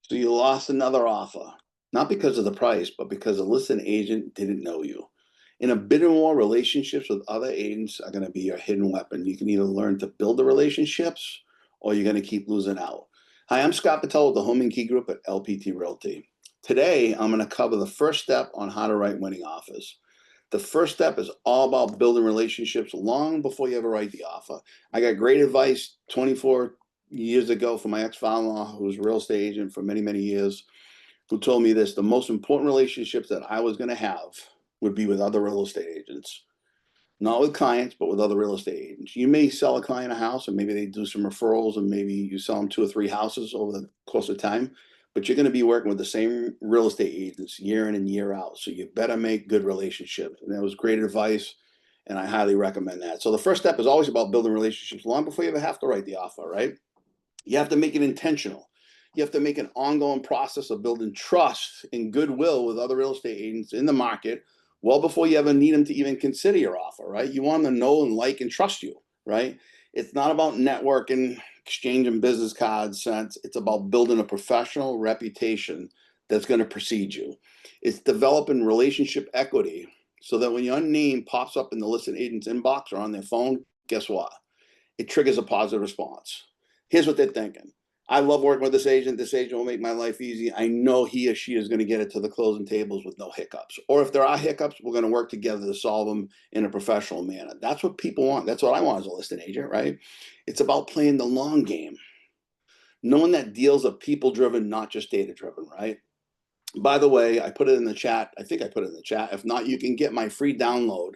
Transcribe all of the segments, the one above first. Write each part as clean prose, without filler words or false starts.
So you lost another offer, not because of the price, but because a listing agent didn't know you. In a bidding war, relationships with other agents are going to be your hidden weapon. You can either learn to build the relationships or you're going to keep losing out. Hi, I'm Scott Patel with the Home and Key Group at LPT Realty. Today, I'm going to cover the first step on how to write winning offers. The first step is all about building relationships long before you ever write the offer. I got great advice 24 years ago from my ex-father-in-law, who was a real estate agent for many, many years, who told me this: the most important relationships that I was going to have would be with other real estate agents, not with clients, but with other real estate agents. You may sell a client a house and maybe they do some referrals and maybe you sell them 2 or 3 houses over the course of time, but you're going to be working with the same real estate agents year in and year out. So you better make good relationships. And that was great advice. And I highly recommend that. So the first step is always about building relationships long before you ever have to write the offer, right? You have to make it intentional. You have to make an ongoing process of building trust and goodwill with other real estate agents in the market well before you ever need them to even consider your offer, right? You want them to know and like and trust you, right? It's not about networking, exchanging business cards, cents. It's about building a professional reputation that's going to precede you. It's developing relationship equity so that when your name pops up in the listed agent's inbox or on their phone, guess what? It triggers a positive response. Here's what they're thinking: I love working with this agent. This agent will make my life easy. I know he or she is going to get it to the closing tables with no hiccups. Or if there are hiccups, we're going to work together to solve them in a professional manner. That's what people want. That's what I want as a listing agent, right? It's about playing the long game, knowing that deals are people driven, not just data driven, right? By the way, I put it in the chat. I think I put it in the chat. If not, you can get my free download,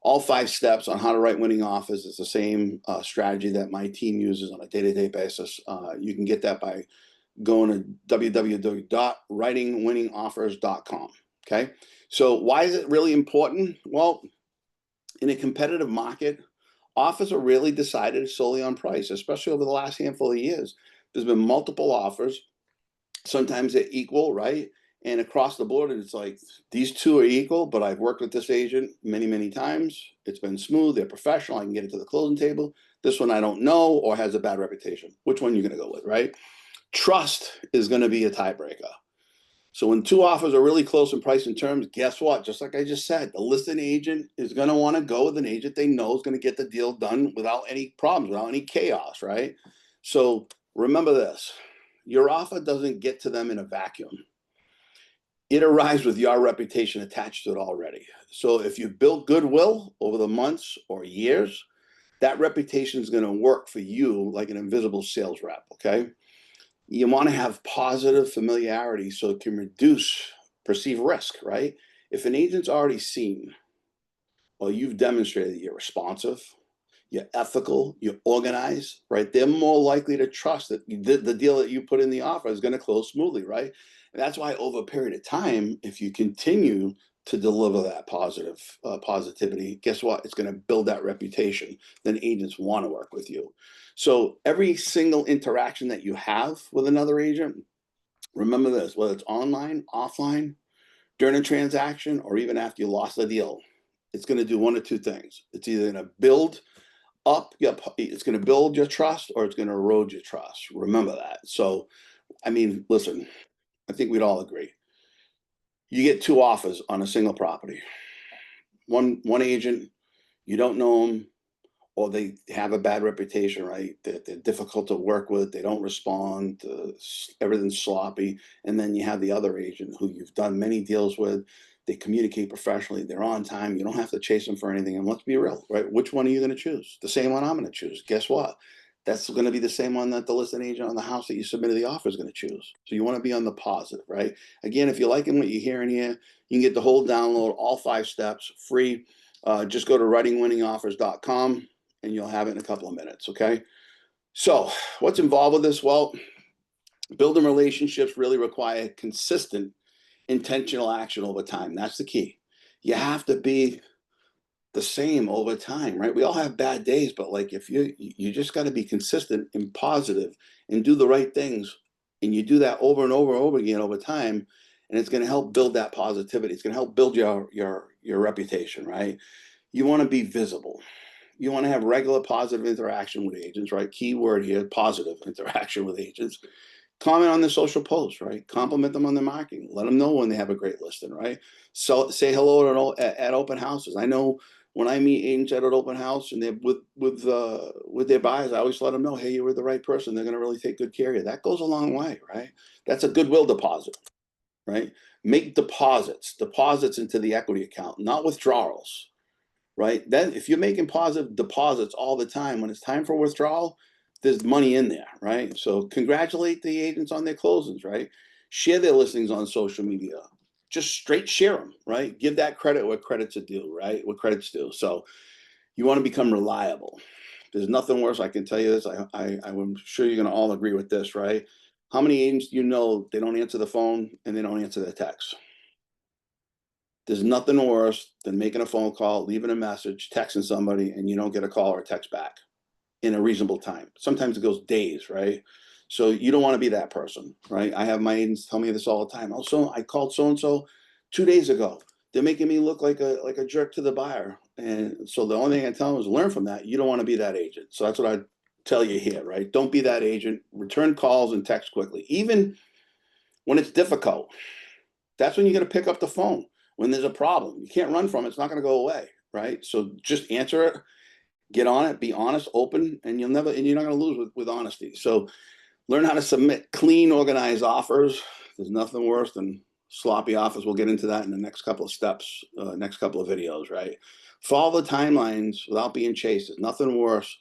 all 5 steps on how to write winning offers. It's the same strategy that my team uses on a day-to-day basis. You can get that by going to www.writingwinningoffers.com. Okay, so why is it really important? Well, in a competitive market, offers are really decided solely on price, especially over the last handful of years. There's been multiple offers. Sometimes they're equal, right? And across the board, it's like these two are equal, but I've worked with this agent many, many times. It's been smooth. They're professional. I can get it to the closing table. This one I don't know or has a bad reputation. Which one are you going to go with, right? Trust is going to be a tiebreaker. So when two offers are really close in price and terms, guess what? Just like I just said, the listing agent is going to want to go with an agent they know is going to get the deal done without any problems, without any chaos, right? So remember this: your offer doesn't get to them in a vacuum. It arrives with your reputation attached to it already. So if you build goodwill over the months or years, that reputation is going to work for you like an invisible sales rep. Okay. You want to have positive familiarity so it can reduce perceived risk, right? If an agent's already seen, well, you've demonstrated that you're responsive, you're ethical, you're organized, right? They're more likely to trust that the deal that you put in the offer is going to close smoothly, right? And that's why over a period of time, if you continue to deliver that positivity, guess what? It's going to build that reputation. Then agents want to work with you. So every single interaction that you have with another agent, remember this: whether it's online, offline, during a transaction, or even after you lost the deal, it's going to do one of two things. It's either going to build up your, it's going to build your trust or it's going to erode your trust. Remember that. So, I mean, listen, I think we'd all agree. You get 2 offers on a single property. One agent, you don't know them, or they have a bad reputation, right? They're difficult to work with. They don't respond. Everything's sloppy. And then you have the other agent who you've done many deals with. They communicate professionally. They're on time. You don't have to chase them for anything. And let's be real, right? Which one are you going to choose? The same one I'm going to choose. Guess what? That's going to be the same one that the listing agent on the house that you submitted the offer is going to choose. So you want to be on the positive, right? Again, if you're liking what you're hearing here, you can get the whole download, all 5 steps, free. Just go to writingwinningoffers.com and you'll have it in a couple of minutes. Okay. So what's involved with this? Well, building relationships really require consistent, intentional action over time. That's the key. You have to be the same over time, right? We all have bad days, but like if you just got to be consistent and positive and do the right things, and you do that over and over and over again over time, and it's going to help build that positivity. It's going to help build your reputation, right? You want to be visible. You want to have regular positive interaction with agents, right? Key word here: positive interaction with agents. comment on their social posts, right? Compliment them on their marketing. Let them know when they have a great listing, right? So say hello at open houses. I know when I meet agents at an open house and they're with their buyers, I always let them know, hey, you were the right person. They're going to really take good care of you. That goes a long way, right? That's a goodwill deposit, right? Make deposits into the equity account, not withdrawals, right? Then if you're making positive deposits all the time, when it's time for withdrawal, there's money in there, right? So congratulate the agents on their closings, right? Share their listings on social media. Just straight share them, right? Give that credit where credit's due, right? What credit's due. So you want to become reliable. There's nothing worse. I can tell you this. I'm sure you're going to all agree with this, right? How many agents do you know they don't answer the phone and they don't answer their texts? There's nothing worse than making a phone call, leaving a message, texting somebody, and you don't get a call or a text back in a reasonable time. Sometimes it goes days, right? So you don't want to be that person, right? I have my agents tell me this all the time. Also, I called so and so 2 days ago. They're making me look like a jerk to the buyer, and so the only thing I tell them is learn from that. You don't want to be that agent. So that's what I tell you here, right? Don't be that agent. Return calls and text quickly, even when it's difficult. That's when you got to pick up the phone when there's a problem. You can't run from it. It's not going to go away, right? So just answer it, get on it, be honest, open, and you're not going to lose with honesty. So learn how to submit clean, organized offers. There's nothing worse than sloppy offers. We'll get into that in the next couple of steps, next couple of videos, right? Follow the timelines without being chased. There's nothing worse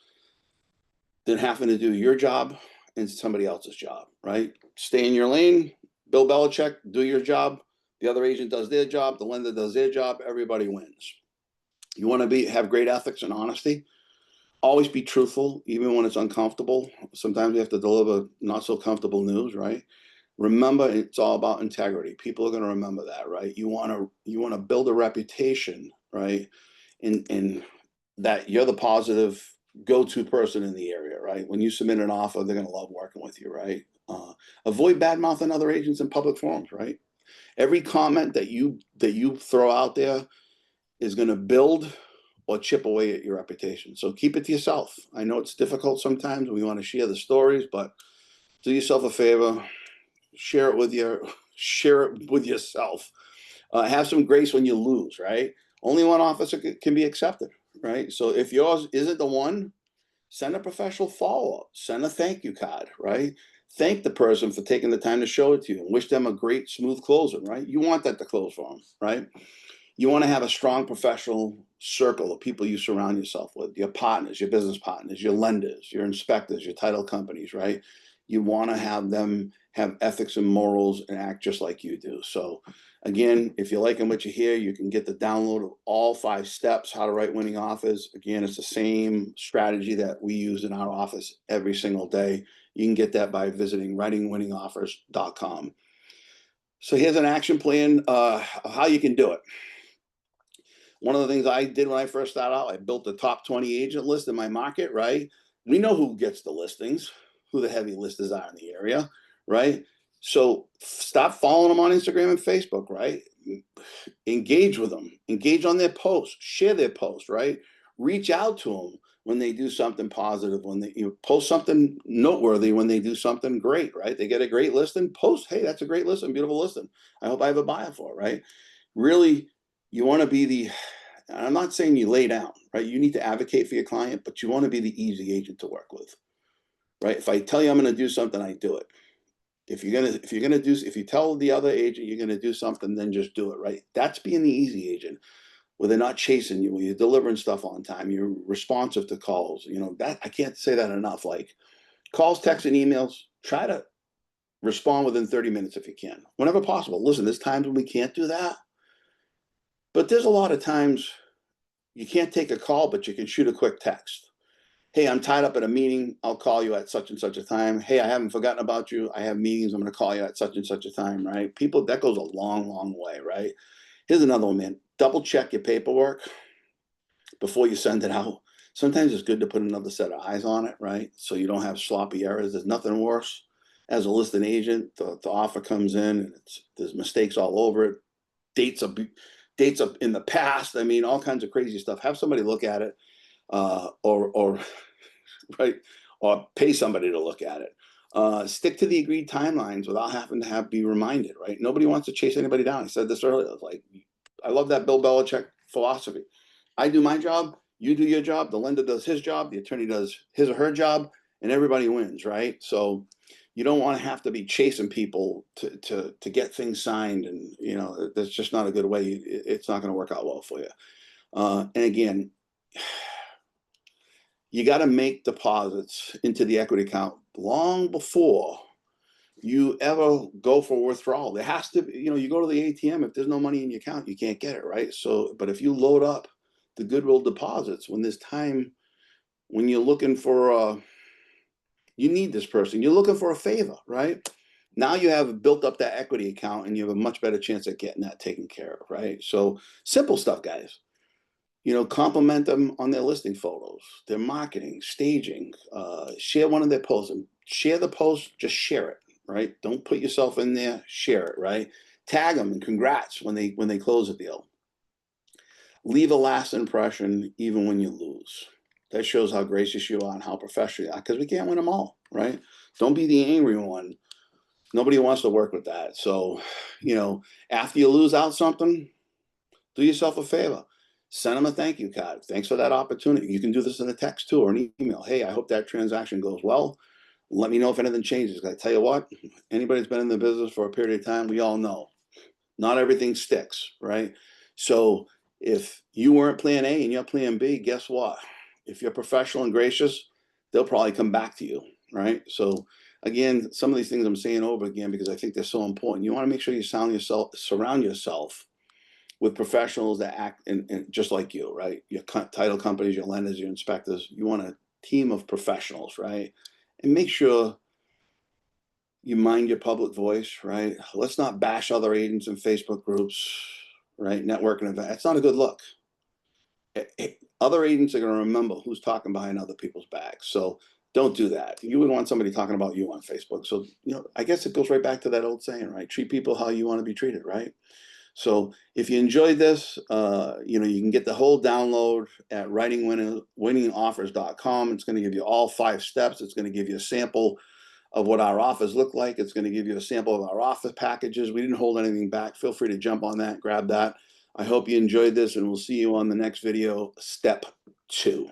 than having to do your job and somebody else's job, right? Stay in your lane. Bill Belichick, do your job. The other agent does their job. The lender does their job. Everybody wins. You want to have great ethics and honesty. Always be truthful, even when it's uncomfortable. Sometimes we have to deliver not so comfortable news, right? Remember, it's all about integrity. People are going to remember that, right? You want to build a reputation, right? In that you're the positive go-to person in the area, right? When you submit an offer, they're going to love working with you, right? Avoid bad mouthing other agents in public forums, right? Every comment that you throw out there is going to build or chip away at your reputation. So keep it to yourself. I know it's difficult sometimes. We want to share the stories, but do yourself a favor. Share it with yourself. Have some grace when you lose, right? Only one officer can be accepted, right? So if yours isn't the one, send a professional follow-up. Send a thank you card, right? Thank the person for taking the time to show it to you and wish them a great, smooth closing, right? You want that to close for them, right? You want to have a strong professional circle of people you surround yourself with, your partners, your business partners, your lenders, your inspectors, your title companies, right? You want to have them have ethics and morals and act just like you do. So again, if you're liking what you hear, you can get the download of all 5 steps, how to write winning offers. Again, it's the same strategy that we use in our office every single day. You can get that by visiting writingwinningoffers.com. So here's an action plan of how you can do it. One of the things I did when I first started out, I built the top 20 agent list in my market, right? We know who gets the listings, who the heavy listers are in the area, right? So stop following them on Instagram and Facebook, right? Engage with them, engage on their posts, share their posts, right? Reach out to them when they do something positive, when they post something noteworthy, when they do something great, right? They get a great listing, post, hey, that's a great listing, beautiful listing. I hope I have a buyer for it, right? Really, you want to be I'm not saying you lay down, right? You need to advocate for your client, but you want to be the easy agent to work with, right? If I tell you I'm going to do something, I do it. If you tell the other agent you're going to do something, then just do it, right? That's being the easy agent, where they're not chasing you, where you're delivering stuff on time, you're responsive to calls. That I can't say that enough. Like calls, texts, and emails, try to respond within 30 minutes if you can, whenever possible. Listen, there's times when we can't do that, but there's a lot of times you can't take a call, but you can shoot a quick text. Hey, I'm tied up at a meeting. I'll call you at such and such a time. Hey, I haven't forgotten about you. I have meetings. I'm going to call you at such and such a time, right? People, that goes a long, long way, right? Here's another one, man. Double check your paperwork before you send it out. Sometimes it's good to put another set of eyes on it, right? So you don't have sloppy errors. There's nothing worse. As a listing agent, the offer comes in and there's mistakes all over it. Dates up in the past. I mean, all kinds of crazy stuff. Have somebody look at it, or right, or pay somebody to look at it. Stick to the agreed timelines without having to be reminded, right? Nobody wants to chase anybody down. I said this earlier. Like, I love that Bill Belichick philosophy. I do my job, you do your job, the lender does his job, the attorney does his or her job, and everybody wins, right? So you don't want to have to be chasing people to get things signed, and that's just not a good way. It's not going to work out well for you. And again, you got to make deposits into the equity account long before you ever go for withdrawal. There has to be, you go to the ATM, if there's no money in your account, you can't get it, right? So, but if you load up the goodwill deposits when there's time, when you're looking for, you need this person, you're looking for a favor, right? Now you have built up that equity account and you have a much better chance at getting that taken care of, right? So simple stuff, guys. Compliment them on their listing photos, their marketing, staging, share one of their posts, and share the post, just share it, right? Don't put yourself in there, share it, right? Tag them and congrats when they close a deal. Leave a last impression even when you lose. That shows how gracious you are and how professional you are, because we can't win them all, right? Don't be the angry one. Nobody wants to work with that. So, after you lose out something, do yourself a favor. Send them a thank you card. Thanks for that opportunity. You can do this in a text too or an email. Hey, I hope that transaction goes well. Let me know if anything changes. I tell you what, anybody that's been in the business for a period of time, we all know not everything sticks, right? So if you weren't plan A and you're plan B, guess what? If you're professional and gracious, they'll probably come back to you, right? So again, some of these things I'm saying over again because I think they're so important. You want to make sure you surround yourself with professionals that act and just like you, right? Your title companies, your lenders, your inspectors. You want a team of professionals, right? And make sure you mind your public voice, right? Let's not bash other agents in Facebook groups, right? Networking events. That's not a good look. Other agents are going to remember who's talking behind other people's backs. So don't do that. You wouldn't want somebody talking about you on Facebook. So, I guess it goes right back to that old saying, right? Treat people how you want to be treated, right? So if you enjoyed this, you can get the whole download at writingwinningoffers.com. It's going to give you all 5 steps. It's going to give you a sample of what our offers look like. It's going to give you a sample of our offer packages. We didn't hold anything back. Feel free to jump on that, grab that. I hope you enjoyed this, and we'll see you on the next video, step 2.